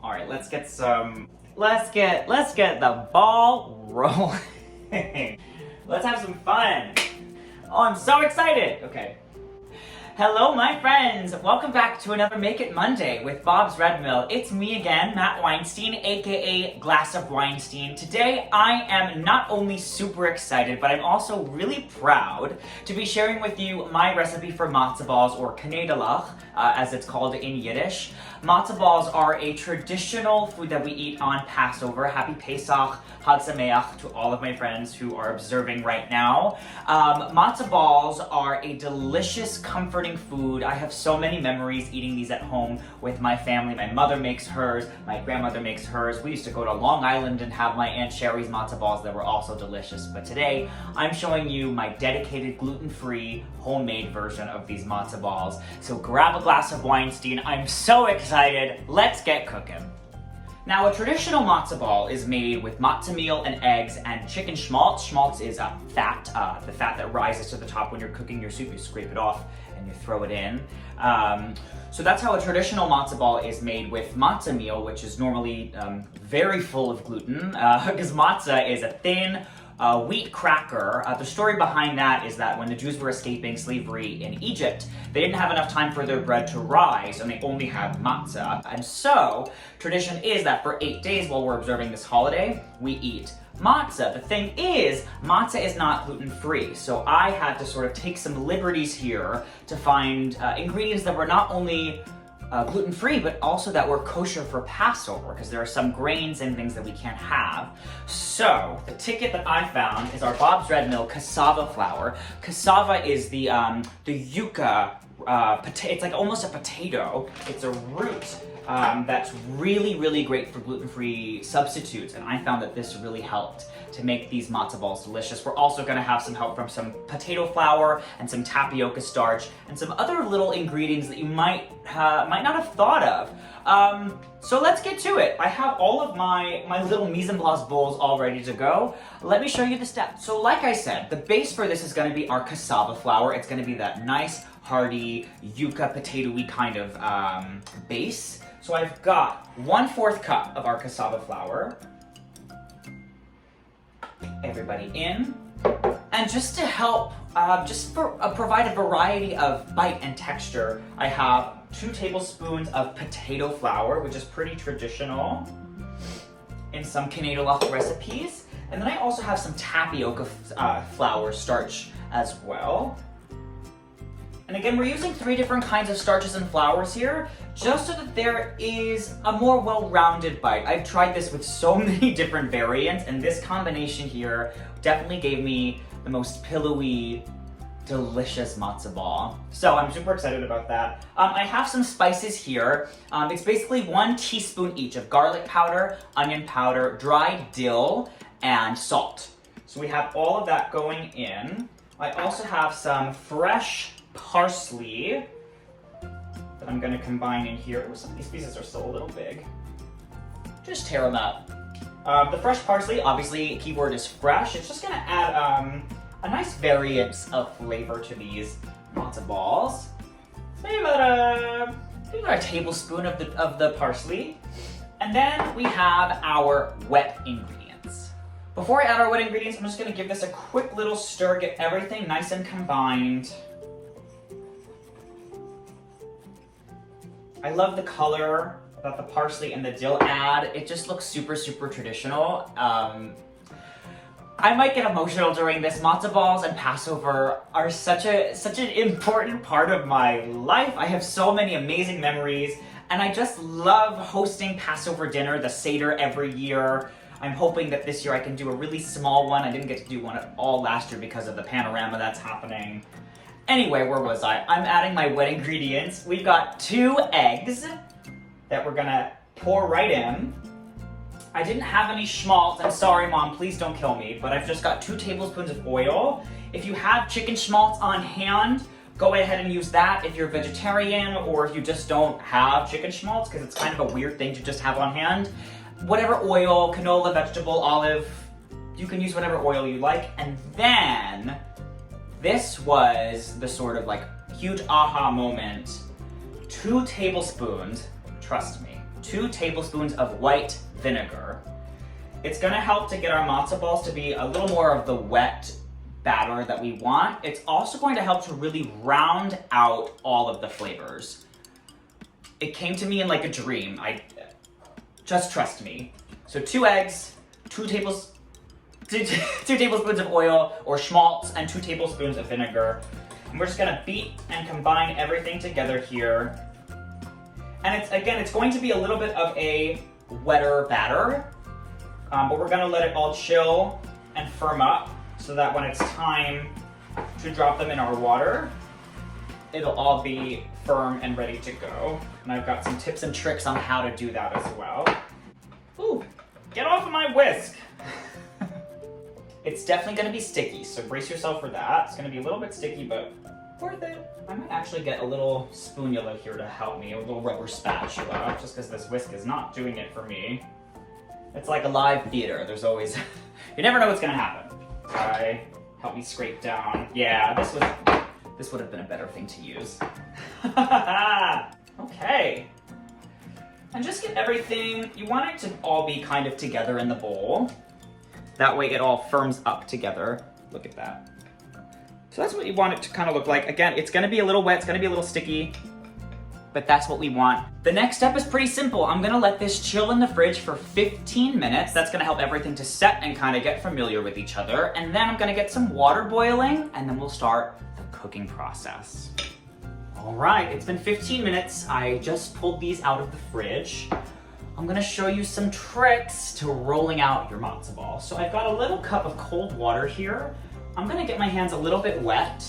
All right, let's get the ball rolling. Let's have some fun. Oh, I'm so excited. Okay. Hello, my friends. Welcome back to another Make It Monday with Bob's Red Mill. It's me again, Matt Weinstein, aka Glass of Weinstein. Today, I am not only super excited, but I'm also really proud to be sharing with you my recipe for matzoh balls, or knedlach, as it's called in Yiddish. Matzoh balls are a traditional food that we eat on Passover. Happy Pesach, Chag Sameach to all of my friends who are observing right now. Matzoh balls are a delicious, comforting food. I have so many memories eating these at home with my family. My mother makes hers, my grandmother makes hers. We used to go to Long Island and have my Aunt Sherry's matzoh balls that were also delicious. But today, I'm showing you my dedicated gluten-free homemade version of these matzoh balls. So grab a glass of Weinstein. I'm so excited. Let's get cooking. Now, a traditional matzoh ball is made with matzo meal and eggs and chicken schmaltz. Schmaltz is fat, the fat that rises to the top when you're cooking your soup. You scrape it off and you throw it in. So that's how a traditional matzoh ball is made, with matzo meal, which is normally very full of gluten, because matzah is a thin wheat cracker. The story behind that is that when the Jews were escaping slavery in Egypt, they didn't have enough time for their bread to rise, and they only had matzah. And so, tradition is that for 8 days while we're observing this holiday, we eat matzah. The thing is, matzah is not gluten-free, so I had to sort of take some liberties here to find ingredients that were not only gluten-free, but also that were kosher for Passover, because there are some grains and things that we can't have. So, the ticket that I found is our Bob's Red Mill cassava flour. Cassava is the yucca, it's like almost a potato. It's a root that's really, really great for gluten-free substitutes, and I found that this really helped to make these matzoh balls delicious. We're also going to have some help from some potato flour and some tapioca starch and some other little ingredients that you might not have thought of. So let's get to it. I have all of my little mise en place bowls all ready to go. Let me show you the steps. So like I said, the base for this is going to be our cassava flour. It's going to be that nice, hearty, yucca potato-y kind of base. So I've got 1/4 cup of our cassava flour. Everybody in. And just to help, provide a variety of bite and texture, I have 2 tablespoons of potato flour, which is pretty traditional in some knedlach recipes. And then I also have some tapioca flour starch as well. And again, we're using 3 different kinds of starches and flours here, just so that there is a more well-rounded bite. I've tried this with so many different variants, and this combination here definitely gave me the most pillowy, delicious matzoh ball. So I'm super excited about that. I have some spices here. It's basically 1 teaspoon each of garlic powder, onion powder, dried dill, and salt. So we have all of that going in. I also have some fresh parsley that I'm going to combine in here. Oh, some of these pieces are still a little big. Just tear them up. The fresh parsley, obviously, keyword is fresh. It's just going to add a nice variance of flavor to these matzoh balls. Maybe about a tablespoon of the parsley. And then we have our wet ingredients. Before I add our wet ingredients, I'm just going to give this a quick little stir, get everything nice and combined. I love the color that the parsley and the dill add. It just looks super, super traditional. I might get emotional during this. Matzoh balls and Passover are such an important part of my life. I have so many amazing memories, and I just love hosting Passover dinner, the Seder, every year. I'm hoping that this year I can do a really small one. I didn't get to do one at all last year because of the panorama that's happening. Anyway, where was I? I'm adding my wet ingredients. We've got 2 eggs that we're gonna pour right in. I didn't have any schmaltz. I'm sorry, Mom, please don't kill me, but I've just got 2 tablespoons of oil. If you have chicken schmaltz on hand, go ahead and use that if you're vegetarian, or if you just don't have chicken schmaltz, because it's kind of a weird thing to just have on hand. Whatever oil, canola, vegetable, olive, you can use whatever oil you like. And then this was the sort of like huge aha moment. 2 tablespoons, trust me, 2 tablespoons of white vinegar. It's gonna help to get our matzo balls to be a little more of the wet batter that we want. It's also going to help to really round out all of the flavors. It came to me in like a dream. Just trust me. So 2 eggs, 2 tablespoons of oil or schmaltz, and 2 tablespoons of vinegar. And we're just gonna beat and combine everything together here. And it's going to be a little bit of a wetter batter, but we're gonna let it all chill and firm up so that when it's time to drop them in our water, it'll all be firm and ready to go. And I've got some tips and tricks on how to do that as well. Ooh, get off of my whisk. It's definitely gonna be sticky, so brace yourself for that. It's gonna be a little bit sticky, but worth it. I might actually get a little spoonula here to help me, a little rubber spatula, just because this whisk is not doing it for me. It's like a live theater. There's always, you never know what's gonna happen. Try, help me scrape down. Yeah, this would have been a better thing to use. Okay. And just get everything, you want it to all be kind of together in the bowl. That way it all firms up together. Look at that. So that's what you want it to kind of look like. Again, it's gonna be a little wet, it's gonna be a little sticky, but that's what we want. The next step is pretty simple. I'm gonna let this chill in the fridge for 15 minutes. That's gonna help everything to set and kind of get familiar with each other. And then I'm gonna get some water boiling, and then we'll start the cooking process. All right, it's been 15 minutes. I just pulled these out of the fridge. I'm gonna show you some tricks to rolling out your matzo ball. So I've got a little cup of cold water here. I'm gonna get my hands a little bit wet.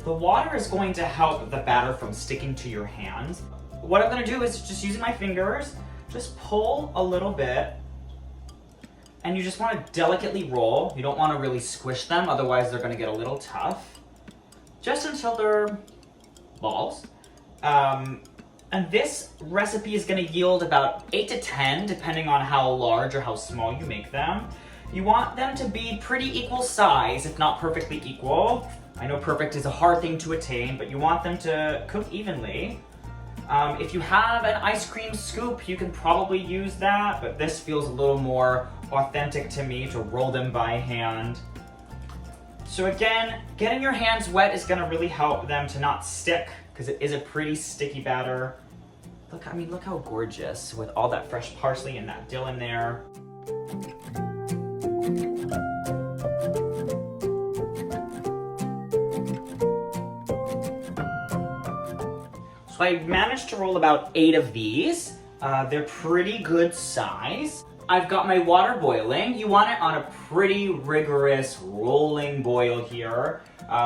The water is going to help the batter from sticking to your hands. What I'm gonna do is just using my fingers, just pull a little bit, and you just wanna delicately roll. You don't wanna really squish them, otherwise they're gonna get a little tough. Just until they're balls. And this recipe is gonna yield about 8 to 10, depending on how large or how small you make them. You want them to be pretty equal size, if not perfectly equal. I know perfect is a hard thing to attain, but you want them to cook evenly. If you have an ice cream scoop, you can probably use that, but this feels a little more authentic to me to roll them by hand. So again, getting your hands wet is gonna really help them to not stick, because it is a pretty sticky batter. Look how gorgeous with all that fresh parsley and that dill in there. So I managed to roll about 8 of these. They're pretty good size. I've got my water boiling. You want it on a pretty rigorous rolling boil here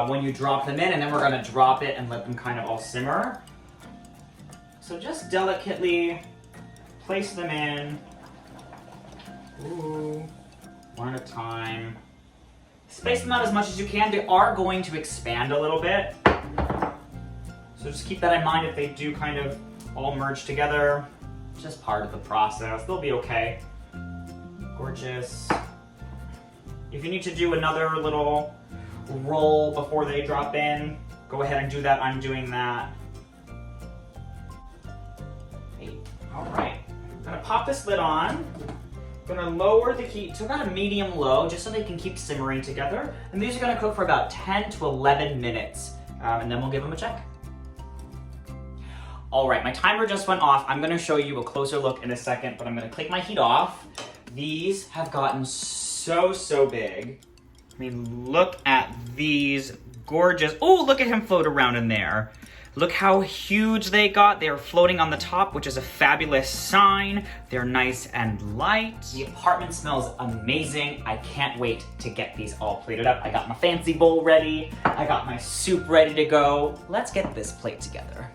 when you drop them in, and then we're gonna drop it and let them kind of all simmer. So just delicately place them in. Ooh, one at a time. Space them out as much as you can. They are going to expand a little bit. So just keep that in mind if they do kind of all merge together. It's just part of the process. They'll be okay. Gorgeous. If you need to do another little roll before they drop in, go ahead and do that. I'm doing that. All right, I'm gonna pop this lid on. I'm gonna lower the heat to about a medium low, just so they can keep simmering together. And these are gonna cook for about 10 to 11 minutes, and then we'll give them a check. All right, my timer just went off. I'm gonna show you a closer look in a second, but I'm gonna click my heat off. These have gotten so big. I mean, look at these gorgeous, oh, look at him float around in there. Look how huge they got. They're floating on the top, which is a fabulous sign. They're nice and light. The apartment smells amazing. I can't wait to get these all plated up. I got my fancy bowl ready. I got my soup ready to go. Let's get this plate together.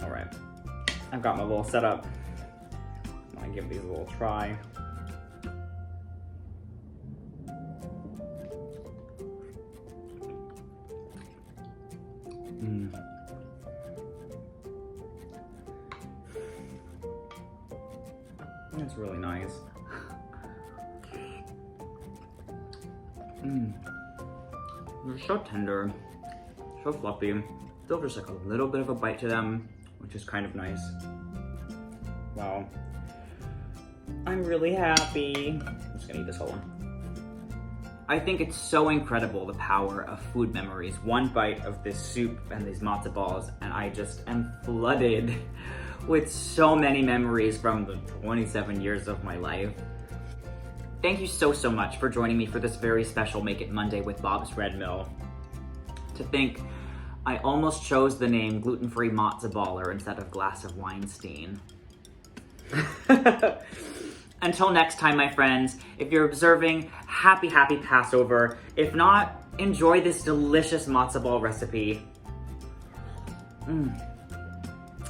All right, I've got my little setup. I'm gonna give these a little try. It's really nice. They're so tender, so fluffy. Still just like a little bit of a bite to them, which is kind of nice. Wow. I'm really happy. I'm just gonna eat this whole one. I think it's so incredible, the power of food memories. One bite of this soup and these matzo balls, and I just am flooded with so many memories from the 27 years of my life. Thank you so much for joining me for this very special Make It Monday with Bob's Red Mill. To think, I almost chose the name gluten-free matzo baller instead of glass of Weinstein. Until next time, my friends, if you're observing, happy Passover. If not, enjoy this delicious matzo ball recipe.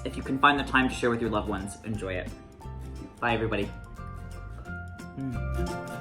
If you can find the time to share with your loved ones, enjoy it. Bye, everybody. Mm.